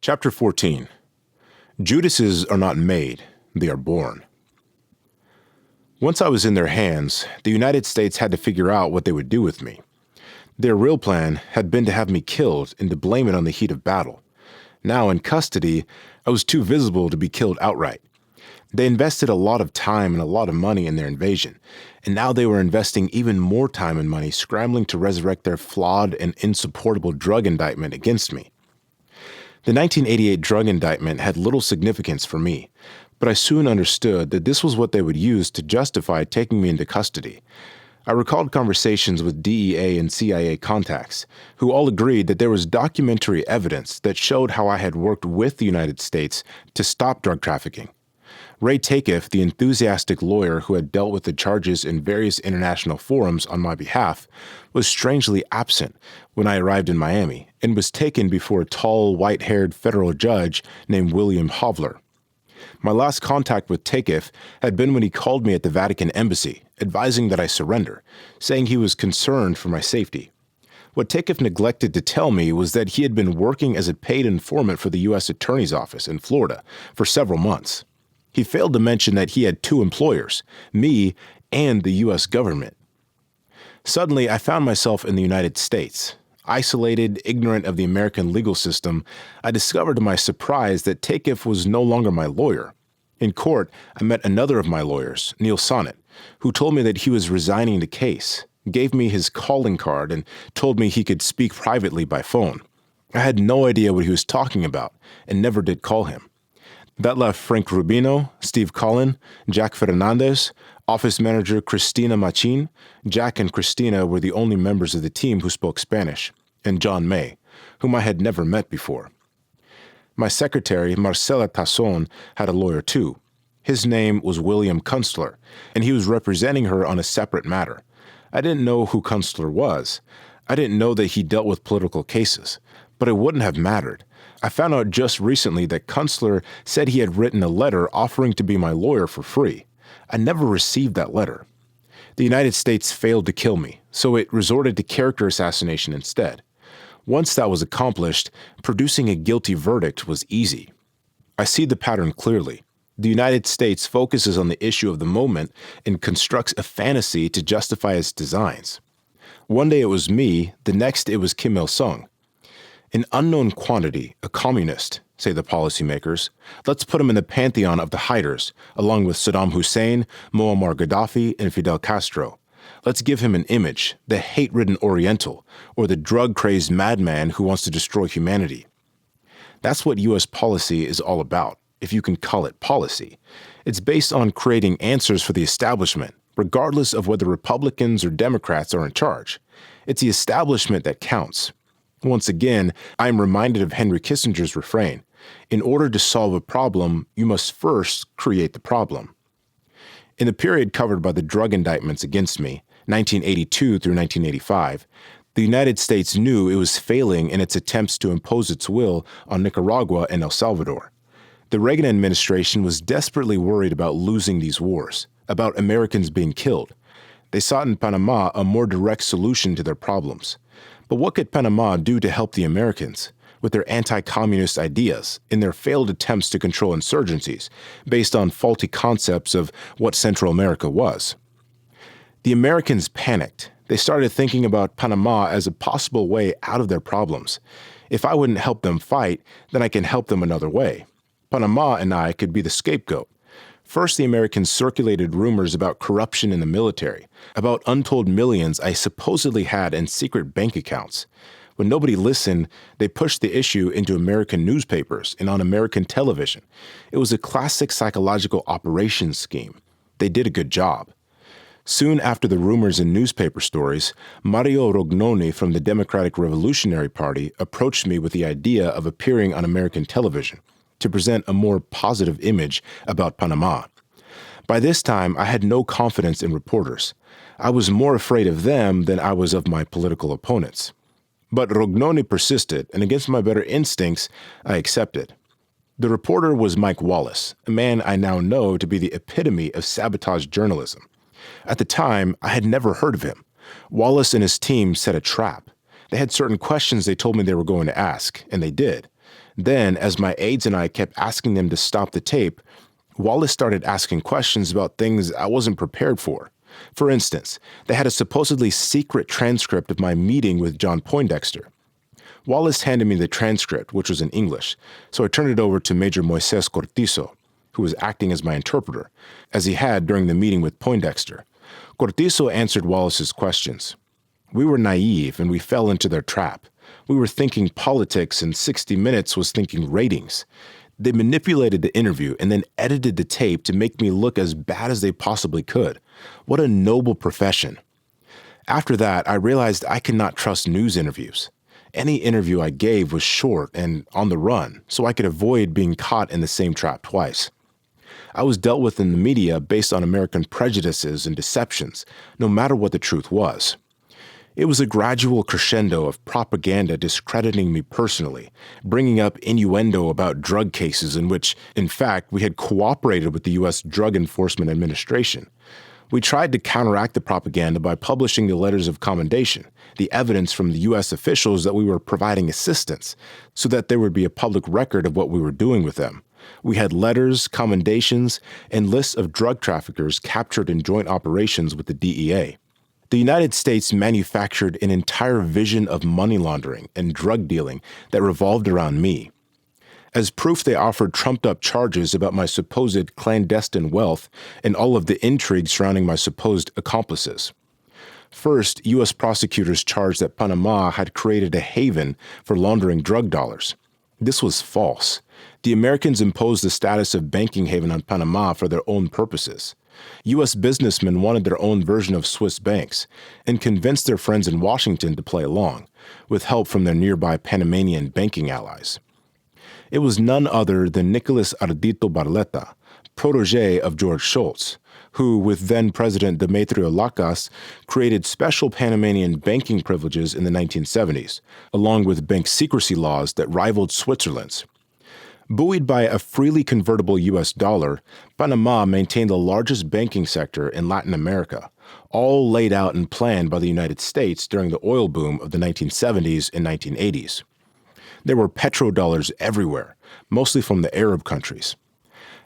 Chapter 14. Judases are not made, they are born. Once I was in their hands, the United States had to figure out what they would do with me. Their real plan had been to have me killed and to blame it on the heat of battle. Now, in custody, I was too visible to be killed outright. They invested a lot of time and a lot of money in their invasion, and now they were investing even more time and money scrambling to resurrect their flawed and insupportable drug indictment against me. The 1988 drug indictment had little significance for me, but I soon understood that this was what they would use to justify taking me into custody. I recalled conversations with DEA and CIA contacts, who all agreed that there was documentary evidence that showed how I had worked with the United States to stop drug trafficking. Ray Takeif, the enthusiastic lawyer who had dealt with the charges in various international forums on my behalf, was strangely absent when I arrived in Miami and was taken before a tall, white-haired federal judge named William Hovler. My last contact with Takeif had been when he called me at the Vatican embassy, advising that I surrender, saying he was concerned for my safety. What Takeif neglected to tell me was that he had been working as a paid informant for the U.S. Attorney's Office in Florida for several months. He failed to mention that he had two employers, me and the U.S. government. Suddenly, I found myself in the United States. Isolated, ignorant of the American legal system, I discovered to my surprise that Takeif was no longer my lawyer. In court, I met another of my lawyers, Neil Sonnet, who told me that he was resigning the case, gave me his calling card, and told me he could speak privately by phone. I had no idea what he was talking about and never did call him. That left Frank Rubino, Steve Collin, Jack Fernandez, office manager Cristina Machin. Jack and Cristina were the only members of the team who spoke Spanish, and John May, whom I had never met before. My secretary, Marcela Tasson, had a lawyer too. His name was William Kunstler, and he was representing her on a separate matter. I didn't know who Kunstler was. I didn't know that he dealt with political cases, but it wouldn't have mattered. I found out just recently that Kunstler said he had written a letter offering to be my lawyer for free. I never received that letter. The United States failed to kill me, so it resorted to character assassination instead. Once that was accomplished, producing a guilty verdict was easy. I see the pattern clearly. The United States focuses on the issue of the moment and constructs a fantasy to justify its designs. One day it was me, the next it was Kim Il-sung. An unknown quantity, a communist, say the policymakers. Let's put him in the pantheon of the hiders, along with Saddam Hussein, Muammar Gaddafi, and Fidel Castro. Let's give him an image, the hate-ridden Oriental, or the drug-crazed madman who wants to destroy humanity. That's what U.S. policy is all about, if you can call it policy. It's based on creating answers for the establishment, regardless of whether Republicans or Democrats are in charge. It's the establishment that counts. Once again, I am reminded of Henry Kissinger's refrain, in order to solve a problem, you must first create the problem. In the period covered by the drug indictments against me, 1982 through 1985, the United States knew it was failing in its attempts to impose its will on Nicaragua and El Salvador. The Reagan administration was desperately worried about losing these wars, about Americans being killed. They sought in Panama a more direct solution to their problems. But what could Panama do to help the Americans with their anti-communist ideas in their failed attempts to control insurgencies based on faulty concepts of what Central America was? The Americans panicked. They started thinking about Panama as a possible way out of their problems. If I wouldn't help them fight, then I can help them another way. Panama and I could be the scapegoat. First, the Americans circulated rumors about corruption in the military, about untold millions I supposedly had in secret bank accounts. When nobody listened, they pushed the issue into American newspapers and on American television. It was a classic psychological operations scheme. They did a good job. Soon after the rumors and newspaper stories, Mario Rognoni from the Democratic Revolutionary Party approached me with the idea of appearing on American television to present a more positive image about Panama. By this time, I had no confidence in reporters. I was more afraid of them than I was of my political opponents. But Rognoni persisted, and against my better instincts, I accepted. The reporter was Mike Wallace, a man I now know to be the epitome of sabotage journalism. At the time, I had never heard of him. Wallace and his team set a trap. They had certain questions they told me they were going to ask, and they did. Then, as my aides and I kept asking them to stop the tape, Wallace started asking questions about things I wasn't prepared for. For instance, they had a supposedly secret transcript of my meeting with John Poindexter. Wallace handed me the transcript, which was in English, so I turned it over to Major Moises Cortizo, who was acting as my interpreter, as he had during the meeting with Poindexter. Cortizo answered Wallace's questions. We were naive and we fell into their trap. We were thinking politics and 60 Minutes was thinking ratings. They manipulated the interview and then edited the tape to make me look as bad as they possibly could. What a noble profession. After that, I realized I could not trust news interviews. Any interview I gave was short and on the run, so I could avoid being caught in the same trap twice. I was dealt with in the media based on American prejudices and deceptions, no matter what the truth was. It was a gradual crescendo of propaganda discrediting me personally, bringing up innuendo about drug cases in which, in fact, we had cooperated with the U.S. Drug Enforcement Administration. We tried to counteract the propaganda by publishing the letters of commendation, the evidence from the U.S. officials that we were providing assistance, so that there would be a public record of what we were doing with them. We had letters, commendations, and lists of drug traffickers captured in joint operations with the DEA. The United States manufactured an entire vision of money laundering and drug dealing that revolved around me. As proof, they offered trumped-up charges about my supposed clandestine wealth and all of the intrigue surrounding my supposed accomplices. First, U.S. prosecutors charged that Panama had created a haven for laundering drug dollars. This was false. The Americans imposed the status of banking haven on Panama for their own purposes. U.S. businessmen wanted their own version of Swiss banks and convinced their friends in Washington to play along, with help from their nearby Panamanian banking allies. It was none other than Nicolas Ardito Barletta, protege of George Shultz, who, with then-President Demetrio Lacas, created special Panamanian banking privileges in the 1970s, along with bank secrecy laws that rivaled Switzerland's. Buoyed by a freely convertible U.S. dollar, Panama maintained the largest banking sector in Latin America, all laid out and planned by the United States during the oil boom of the 1970s and 1980s. There were petrodollars everywhere, mostly from the Arab countries.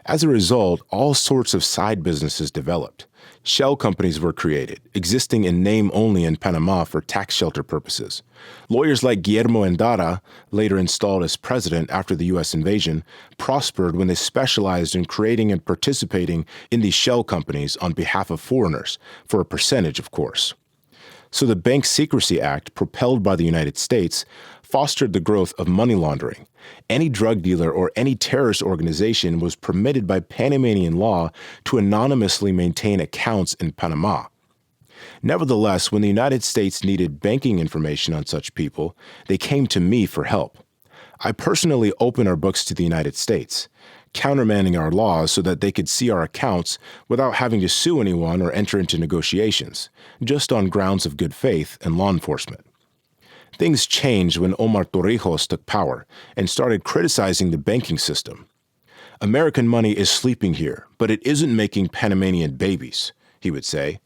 As a result, all sorts of side businesses developed. Shell companies were created, existing in name only in Panama for tax shelter purposes. Lawyers like Guillermo Endara, later installed as president after the U.S. invasion, prospered when they specialized in creating and participating in these shell companies on behalf of foreigners, for a percentage, of course. So the Bank Secrecy Act, propelled by the United States, fostered the growth of money laundering. Any drug dealer or any terrorist organization was permitted by Panamanian law to anonymously maintain accounts in Panama. Nevertheless, when the United States needed banking information on such people, they came to me for help. I personally opened our books to the United States, countermanding our laws so that they could see our accounts without having to sue anyone or enter into negotiations, just on grounds of good faith and law enforcement. Things changed when Omar Torrijos took power and started criticizing the banking system. American money is sleeping here, but it isn't making Panamanian babies, he would say.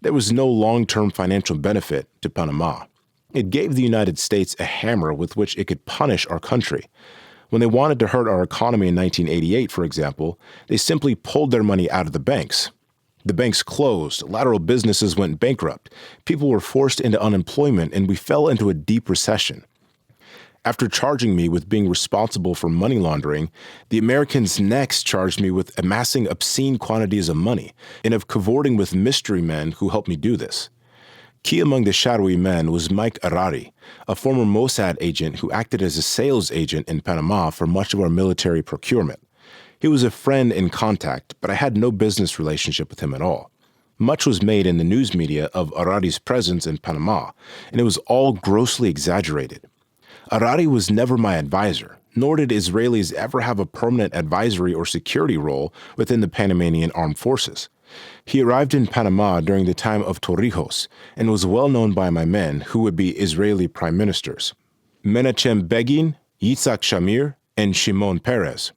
There was no long-term financial benefit to Panama. It gave the United States a hammer with which it could punish our country. When they wanted to hurt our economy in 1988, for example, they simply pulled their money out of the banks. The banks closed, lateral businesses went bankrupt, people were forced into unemployment, and we fell into a deep recession. After charging me with being responsible for money laundering, the Americans next charged me with amassing obscene quantities of money and of cavorting with mystery men who helped me do this. Key among the shadowy men was Mike Arari, a former Mossad agent who acted as a sales agent in Panama for much of our military procurement. He was a friend in contact, but I had no business relationship with him at all. Much was made in the news media of Arari's presence in Panama, and it was all grossly exaggerated. Arari was never my advisor, nor did Israelis ever have a permanent advisory or security role within the Panamanian armed forces. He arrived in Panama during the time of Torrijos and was well known by my men who would be Israeli prime ministers: Menachem Begin, Yitzhak Shamir, and Shimon Peres.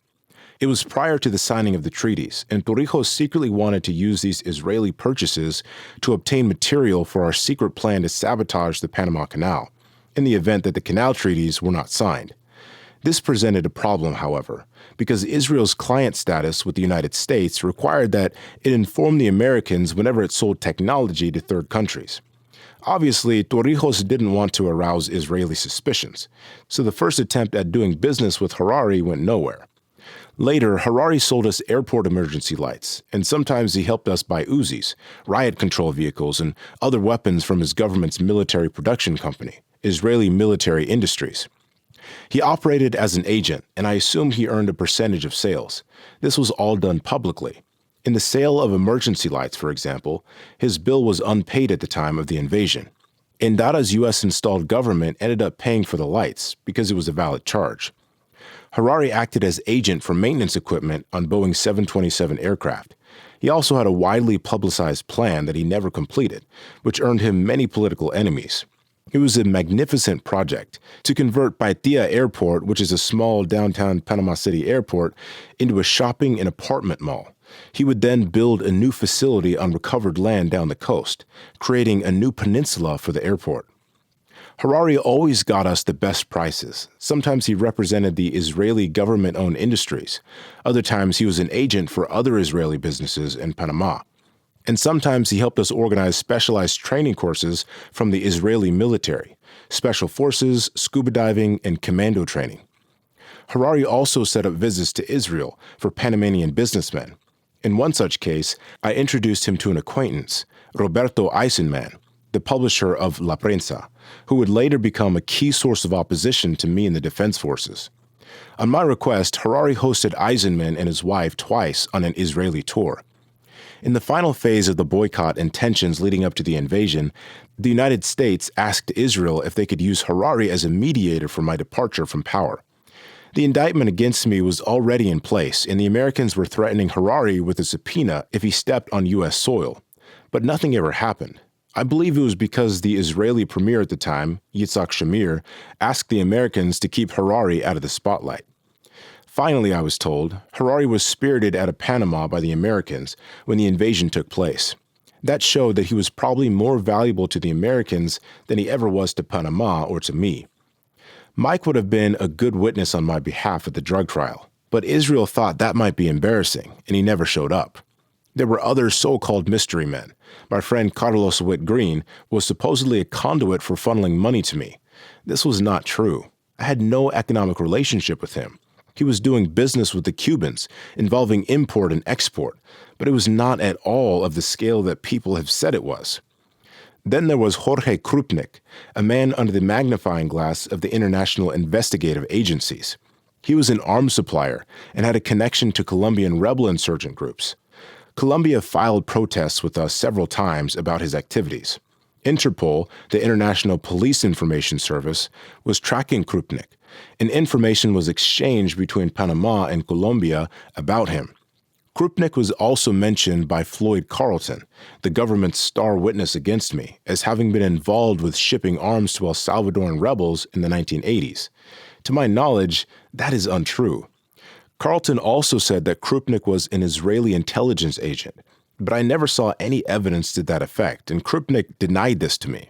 It was prior to the signing of the treaties, and Torrijos secretly wanted to use these Israeli purchases to obtain material for our secret plan to sabotage the Panama Canal, in the event that the canal treaties were not signed. This presented a problem, however, because Israel's client status with the United States required that it inform the Americans whenever it sold technology to third countries. Obviously, Torrijos didn't want to arouse Israeli suspicions, so the first attempt at doing business with Harari went nowhere. Later, Harari sold us airport emergency lights, and sometimes he helped us buy Uzis, riot control vehicles, and other weapons from his government's military production company, Israeli Military Industries. He operated as an agent, and I assume he earned a percentage of sales. This was all done publicly. In the sale of emergency lights, for example, his bill was unpaid at the time of the invasion. Endara's U.S.-installed government ended up paying for the lights because it was a valid charge. Harari acted as agent for maintenance equipment on Boeing 727 aircraft. He also had a widely publicized plan that he never completed, which earned him many political enemies. It was a magnificent project to convert Paitilla Airport, which is a small downtown Panama City airport, into a shopping and apartment mall. He would then build a new facility on recovered land down the coast, creating a new peninsula for the airport. Harari always got us the best prices. Sometimes he represented the Israeli government-owned industries. Other times he was an agent for other Israeli businesses in Panama. And sometimes he helped us organize specialized training courses from the Israeli military, special forces, scuba diving, and commando training. Harari also set up visits to Israel for Panamanian businessmen. In one such case, I introduced him to an acquaintance, Roberto Eisenman, the publisher of La Prensa, who would later become a key source of opposition to me in the defense forces. On my request, Harari hosted Eisenman and his wife twice on an Israeli tour. In the final phase of the boycott and tensions leading up to the invasion, the United States asked Israel if they could use Harari as a mediator for my departure from power. The indictment against me was already in place, and the Americans were threatening Harari with a subpoena if he stepped on U.S. soil. But nothing ever happened. I believe it was because the Israeli premier at the time, Yitzhak Shamir, asked the Americans to keep Harari out of the spotlight. Finally, I was told, Harari was spirited out of Panama by the Americans when the invasion took place. That showed that he was probably more valuable to the Americans than he ever was to Panama or to me. Mike would have been a good witness on my behalf at the drug trial, but Israel thought that might be embarrassing, and he never showed up. There were other so-called mystery men. My friend Carlos Witt Green was supposedly a conduit for funneling money to me. This was not true. I had no economic relationship with him. He was doing business with the Cubans, involving import and export, but it was not at all of the scale that people have said it was. Then there was Jorge Krupnik, a man under the magnifying glass of the international investigative agencies. He was an arms supplier and had a connection to Colombian rebel insurgent groups. Colombia filed protests with us several times about his activities. Interpol, the International Police Information Service, was tracking Krupnik, and information was exchanged between Panama and Colombia about him. Krupnik was also mentioned by Floyd Carlton, the government's star witness against me, as having been involved with shipping arms to El Salvadoran rebels in the 1980s. To my knowledge, that is untrue. Carlton also said that Krupnik was an Israeli intelligence agent, but I never saw any evidence to that effect, and Krupnik denied this to me.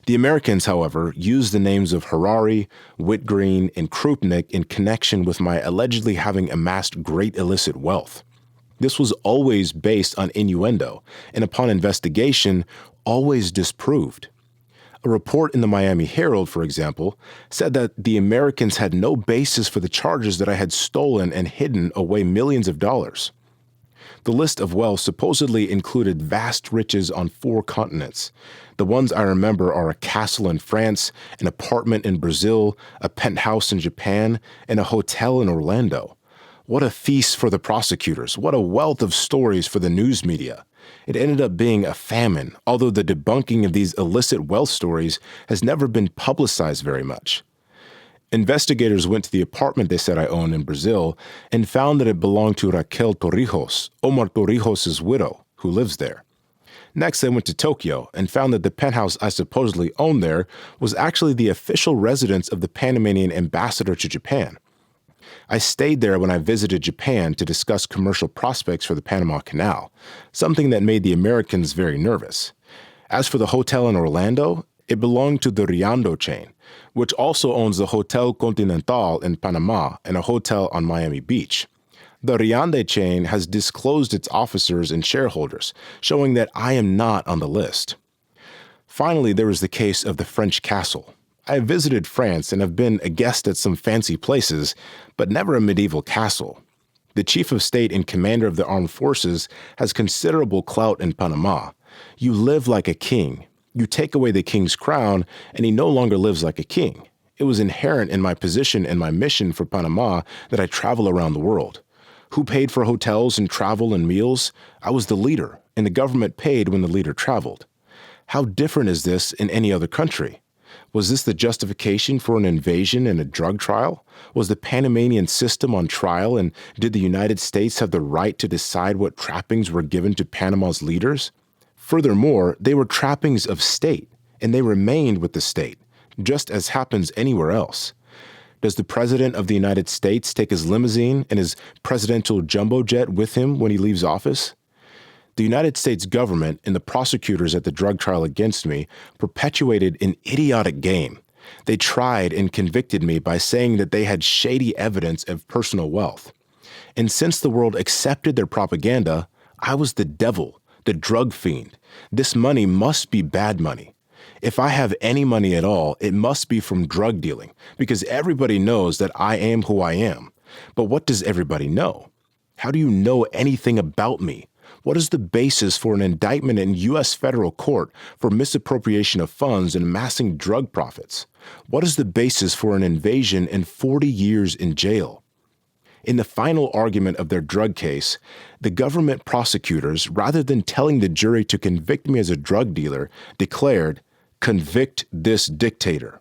The Americans, however, used the names of Harari, Whitgreen, and Krupnik in connection with my allegedly having amassed great illicit wealth. This was always based on innuendo, and upon investigation, always disproved. A report in the Miami Herald, for example, said that the Americans had no basis for the charges that I had stolen and hidden away millions of dollars. The list of wealth supposedly included vast riches on 4 continents. The ones I remember are a castle in France, an apartment in Brazil, a penthouse in Japan, and a hotel in Orlando. What a feast for the prosecutors. What a wealth of stories for the news media. It ended up being a famine, although the debunking of these illicit wealth stories has never been publicized very much. Investigators went to the apartment they said I owned in Brazil and found that it belonged to Raquel Torrijos, Omar Torrijos' widow, who lives there. Next, they went to Tokyo and found that the penthouse I supposedly owned there was actually the official residence of the Panamanian ambassador to Japan. I stayed there when I visited Japan to discuss commercial prospects for the Panama Canal, something that made the Americans very nervous. As for the hotel in Orlando, It belonged to the Riando chain, which also owns the Hotel Continental in Panama and a hotel on Miami Beach. The Riande chain has disclosed its officers and shareholders, showing that I am not on the list. Finally, there was the case of the French castle. I have visited France and have been a guest at some fancy places, but never a medieval castle. The chief of state and commander of the armed forces has considerable clout in Panama. You live like a king. You take away the king's crown, and he no longer lives like a king. It was inherent in my position and my mission for Panama that I travel around the world. Who paid for hotels and travel and meals? I was the leader, and the government paid when the leader traveled. How different is this in any other country? Was this the justification for an invasion and a drug trial? Was the Panamanian system on trial, and did the United States have the right to decide what trappings were given to Panama's leaders? Furthermore, they were trappings of state, and they remained with the state, just as happens anywhere else. Does the President of the United States take his limousine and his presidential jumbo jet with him when he leaves office? The United States government and the prosecutors at the drug trial against me perpetuated an idiotic game. They tried and convicted me by saying that they had shady evidence of personal wealth. And since the world accepted their propaganda, I was the devil, the drug fiend. This money must be bad money. If I have any money at all, it must be from drug dealing, because everybody knows that I am who I am. But what does everybody know? How do you know anything about me? What is the basis for an indictment in U.S. federal court for misappropriation of funds and amassing drug profits? What is the basis for an invasion and 40 years in jail? In the final argument of their drug case, the government prosecutors, rather than telling the jury to convict me as a drug dealer, declared, "Convict this dictator."